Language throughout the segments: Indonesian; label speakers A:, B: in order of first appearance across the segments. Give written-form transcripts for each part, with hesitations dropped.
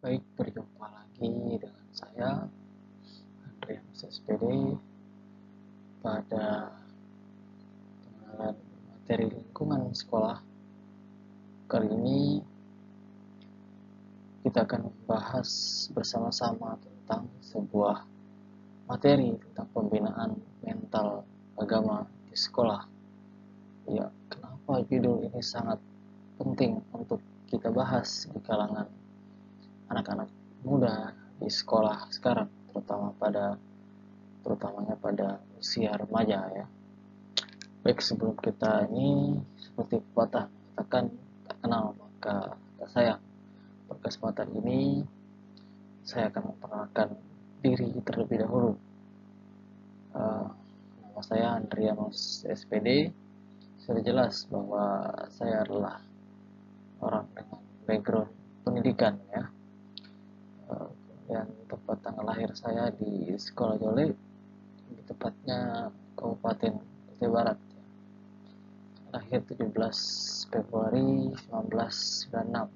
A: Baik, berjumpa lagi dengan saya, Andreas SPD, pada pengenalan materi lingkungan sekolah. Kali ini kita akan membahas bersama-sama tentang sebuah materi tentang pembinaan mental agama di sekolah. Ya, kenapa judul ini sangat penting untuk kita bahas di kalangan anak-anak muda di sekolah sekarang, terutamanya pada usia remaja ya. Baik, sebelum kita ini seperti pepatah katakan tak kenal maka tak sayang. Pada kesempatan ini saya akan memperkenalkan diri terlebih dahulu. Nama saya Andrianus SPD. Sudah jelas bahwa saya adalah orang dengan background pendidikan ya. Dan tempat tanggal lahir saya di Sekolah Jole, lebih tepatnya Kabupaten Kutai Barat. Lahir 17 Februari 1996.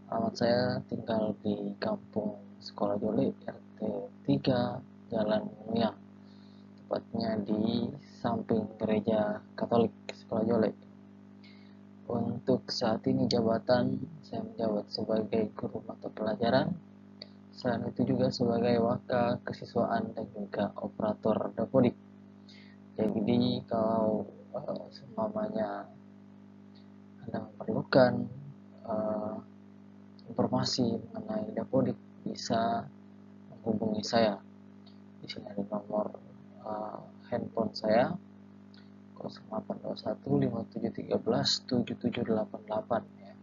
A: Alamat saya tinggal di Kampung Sekolah Jole, RT 3, Jalan Muyang, tepatnya di samping Gereja Katolik Sekolah Jole. Untuk saat ini jabatan saya menjabat sebagai guru mata pelajaran, selain itu juga sebagai waka kesiswaan dan juga operator dapodik. Jadi kalau seumpamanya Anda memerlukan informasi mengenai dapodik, bisa menghubungi saya. Di sini ada nomor handphone saya 0821 5713 7788 ya.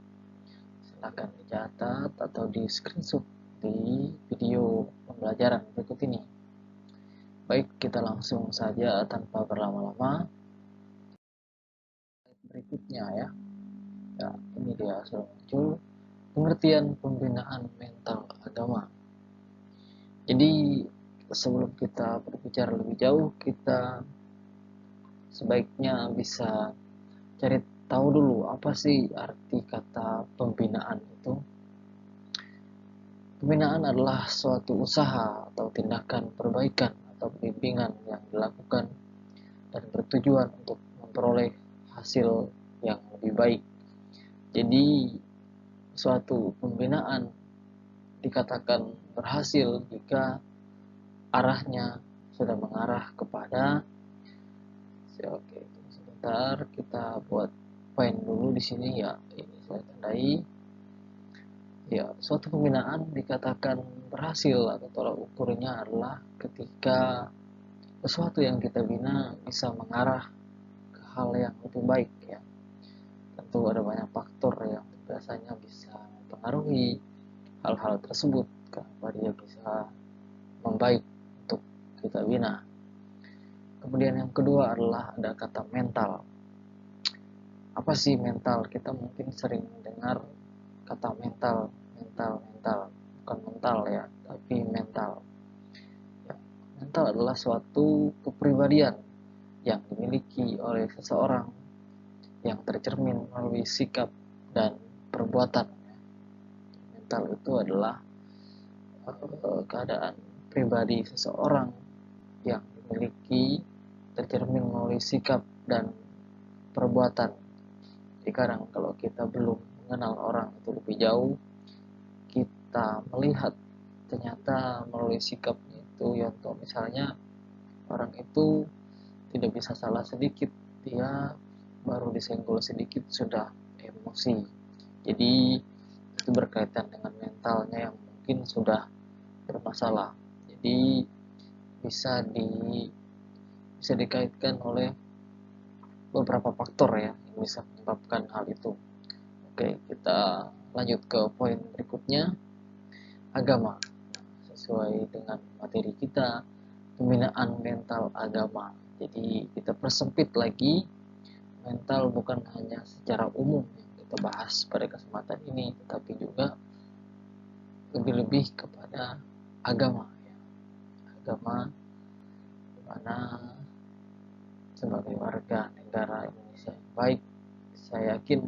A: Silakan dicatat atau di screenshot di video pembelajaran berikut ini. Baik, kita langsung saja tanpa berlama-lama. Berikutnya ya. Ya, ini dia sudah muncul pengertian pembinaan mental agama. Jadi sebelum kita berbicara lebih jauh, kita sebaiknya bisa cari tahu dulu apa sih arti kata pembinaan itu. Pembinaan adalah suatu usaha atau tindakan perbaikan atau bimbingan yang dilakukan dan bertujuan untuk memperoleh hasil yang lebih baik. Jadi suatu pembinaan dikatakan berhasil jika arahnya sudah mengarah kepada oke, sebentar kita buat poin dulu di sini ya. Ini saya tandai. Ya, suatu pembinaan dikatakan berhasil atau tolak ukurnya adalah ketika sesuatu yang kita bina bisa mengarah ke hal yang lebih baik ya. Tentu ada banyak faktor yang biasanya bisa mempengaruhi hal-hal tersebut kenapa dia bisa membaik untuk kita bina. Kemudian yang kedua adalah ada kata mental. Apa sih mental? Kita mungkin sering dengar kata mental, bukan mental ya, tapi mental. Ya, mental adalah suatu kepribadian yang dimiliki oleh seseorang yang tercermin melalui sikap dan perbuatan. Mental itu adalah keadaan pribadi seseorang yang dimiliki tercermin melalui sikap dan perbuatan. Jadi kadang kalau kita belum mengenal orang itu lebih jauh, kita melihat ternyata melalui sikapnya itu ya, untuk misalnya orang itu tidak bisa salah sedikit, dia baru disenggol sedikit sudah emosi. Jadi itu berkaitan dengan mentalnya yang mungkin sudah bermasalah. Jadi bisa dikaitkan oleh beberapa faktor ya yang bisa menyebabkan hal itu. Oke, kita lanjut ke poin berikutnya, agama. Sesuai dengan materi kita, pembinaan mental agama. Jadi kita persempit lagi, mental bukan hanya secara umum yang kita bahas pada kesempatan ini, tetapi juga lebih-lebih kepada agama ya. Agama dimana sebagai warga negara Indonesia yang baik, saya yakin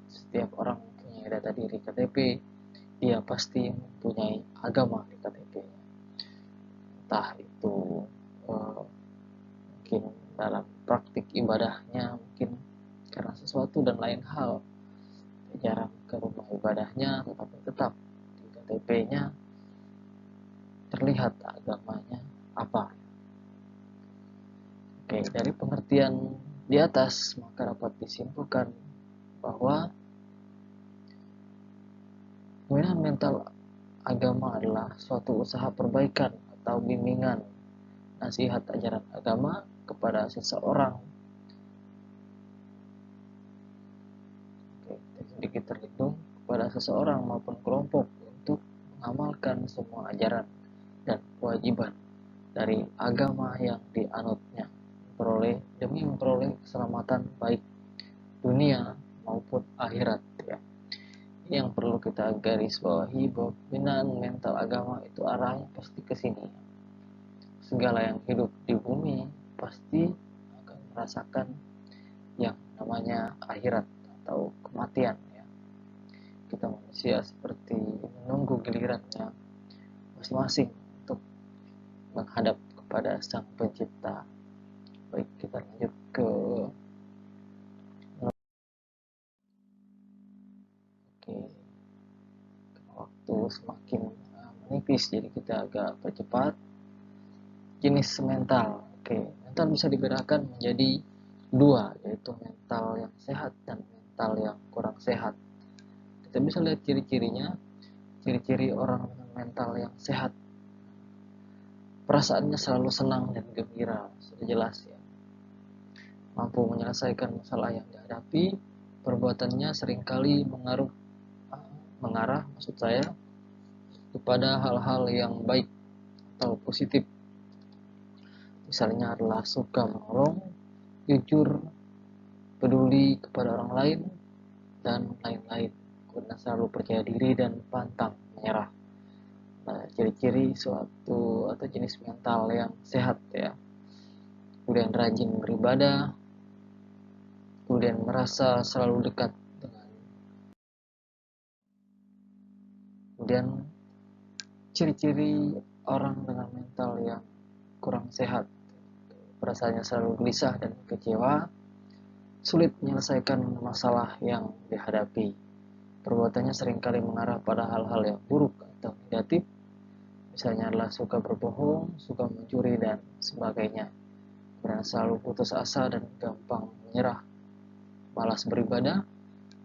A: setiap orang punya data diri KTP, dia pasti mempunyai agama di KTP-nya. Entah itu mungkin dalam praktik ibadahnya, mungkin karena sesuatu dan lain hal jarang ke rumah ibadahnya, tetapi tetap di KTP-nya terlihat agamanya apa. Oke, dari pengertian di atas maka dapat disimpulkan bahwa pembinaan mental agama adalah suatu usaha perbaikan atau bimbingan nasihat ajaran agama kepada seseorang, sedikit terlindung, kepada seseorang maupun kelompok untuk mengamalkan semua ajaran dan kewajiban dari agama yang dianutnya demi memperoleh keselamatan baik dunia maupun akhirat ya. Yang perlu kita garis bawahi bahwa pembinaan mental agama itu arahnya pasti ke sini. Segala yang hidup di bumi pasti akan merasakan yang namanya akhirat atau kematian ya. Kita manusia seperti menunggu gilirannya masing-masing untuk menghadap kepada Sang Pencipta. Baik, kita lanjut ke waktu semakin menipis, jadi kita agak percepat. Jenis mental. Mental bisa dibedakan menjadi dua, yaitu mental yang sehat dan mental yang kurang sehat. Kita bisa lihat ciri-cirinya. Ciri-ciri orang dengan mental yang sehat, perasaannya selalu senang dan gembira, sudah jelas ya. Mampu menyelesaikan masalah yang dihadapi, perbuatannya seringkali mengarah kepada hal-hal yang baik atau positif. Misalnya adalah suka menolong, jujur, peduli kepada orang lain, dan lain-lain. Karena selalu percaya diri dan pantang menyerah. Nah, ciri-ciri suatu atau jenis mental yang sehat ya. Kemudian rajin beribadah, kemudian merasa selalu dekat dengan, kemudian ciri-ciri orang dengan mental yang kurang sehat, perasaannya selalu gelisah dan kecewa, sulit menyelesaikan masalah yang dihadapi, perbuatannya seringkali mengarah pada hal-hal yang buruk atau negatif, misalnya adalah suka berbohong, suka mencuri dan sebagainya, karena selalu putus asa dan gampang menyerah, malas beribadah,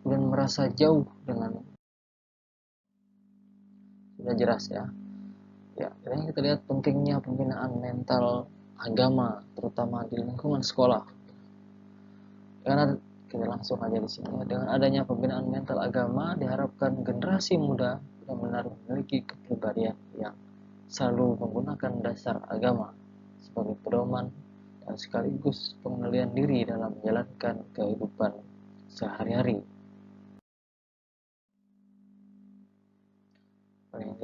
A: dan merasa jauh dengan, sudah jelas ya. Ini kita lihat pentingnya pembinaan mental agama, terutama di lingkungan sekolah. Karena kita langsung aja di sini. Dengan adanya pembinaan mental agama, diharapkan generasi muda benar-benar memiliki kepribadian yang selalu menggunakan dasar agama sebagai pedoman dan sekaligus pengendalian diri dalam menjalankan kehidupan sehari-hari.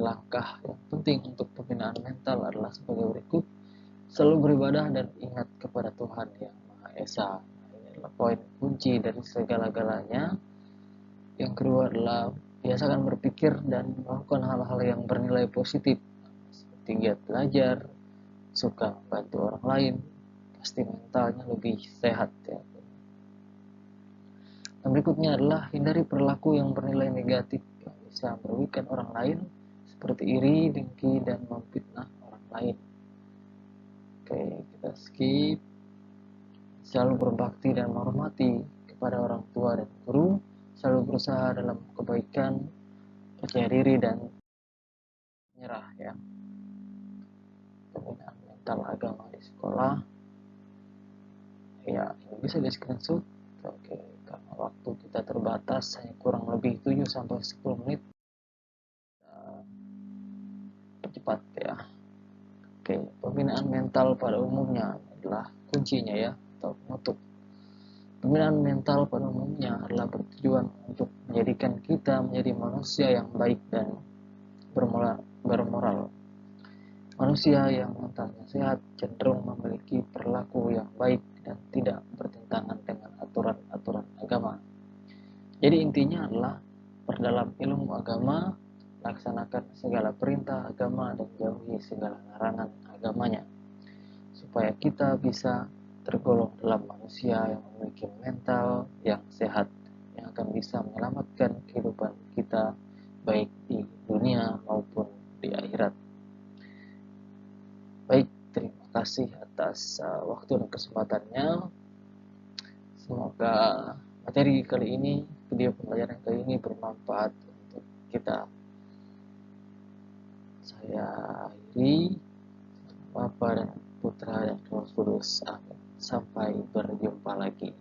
A: Langkah yang penting untuk pembinaan mental adalah sebagai berikut: selalu beribadah dan ingat kepada Tuhan yang Maha Esa. Ini adalah poin kunci dari segala-galanya. Yang kedua adalah biasakan berpikir dan melakukan hal-hal yang bernilai positif, seperti giat belajar, suka membantu orang lain, pasti mentalnya lebih sehat ya. Dan berikutnya adalah hindari perilaku yang bernilai negatif yang bisa merugikan orang lain, seperti iri, dengki, dan memfitnah orang lain. Kita skip. Selalu berbakti dan menghormati kepada orang tua dan guru, selalu berusaha dalam kebaikan, percaya diri dan menyerah ya. Pembinaan mental agama di sekolah ya, ini bisa di screenshot. Karena waktu kita terbatas, hanya kurang lebih 7-10 menit, percepat ya. Pembinaan mental pada umumnya adalah kuncinya ya, atau penutup. Pembinaan mental pada umumnya adalah bertujuan untuk menjadikan kita menjadi manusia yang baik dan bermoral. Manusia yang mentalnya sehat cenderung memiliki perilaku yang baik dan tidak bertentangan dengan aturan-aturan agama. Jadi intinya adalah perdalam ilmu agama, laksanakan segala perintah agama dan jauhi segala larangan agamanya, supaya kita bisa tergolong dalam manusia yang memiliki mental yang sehat, yang akan bisa menyelamatkan kehidupan kita baik di dunia maupun di akhirat. Baik, terima kasih atas waktu dan kesempatannya. Semoga materi kali ini, video pembelajaran kali ini bermanfaat untuk kita. Saya akhiri. Bapa dan Putra dan Roh Kudus. Amin. Sampai berjumpa lagi.